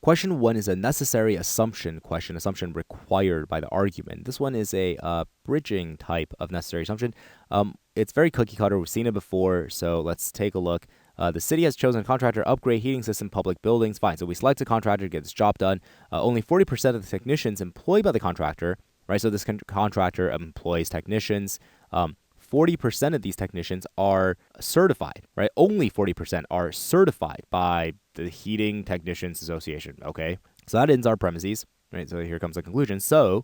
Question 1 is a necessary assumption question, assumption required by the argument. This one is a bridging type of necessary assumption. It's very cookie cutter. We've seen it before, so let's take a look. The city has chosen a contractor to upgrade heating system public buildings. Fine, so we select a contractor to get this job done. Only 40% of the technicians employed by the contractor, right? So this contractor employs technicians. 40% of these technicians are certified, right? Only 40% are certified by the Heating Technicians Association, okay? So that ends our premises, right? So here comes the conclusion. So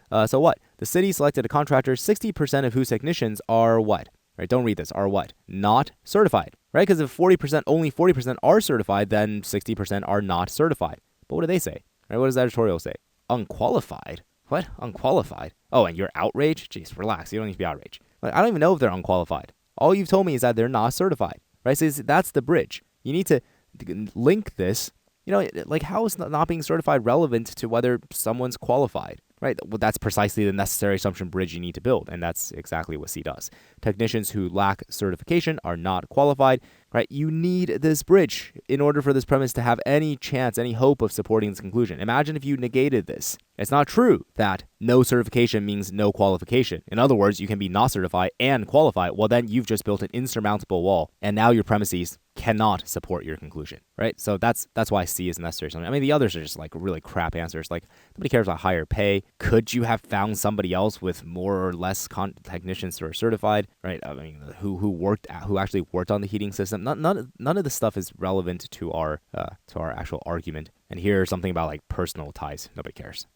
what? The city selected a contractor, 60% of whose technicians are what? Right? Don't read this. Are what? Not certified, right? Because if only 40% are certified, then 60% are not certified. But what do they say? Right? What does the editorial say? Unqualified? What? Unqualified? Oh, and you're outraged? Jeez, relax. You don't need to be outraged. Like, I don't even know if they're unqualified. All you've told me is that they're not certified, right? So that's the bridge. You need to link this. Like how is not being certified relevant to whether someone's qualified, right? Well, that's precisely the necessary assumption bridge you need to build, and that's exactly what C does. Technicians who lack certification are not qualified, right? You need this bridge in order for this premise to have any chance, any hope of supporting this conclusion. Imagine if you negated this. It's not true that no certification means no qualification. In other words, you can be not certified and qualified. Well, then you've just built an insurmountable wall, and now your premises cannot support your conclusion, right? So that's why C is necessary. I mean, the others are just like really crap answers. Like, nobody cares about higher pay. Could you have found somebody else with more or less technicians who are certified, right? I mean, who actually worked on the heating system? None of this stuff is relevant to our actual argument. And here's something about like personal ties. Nobody cares.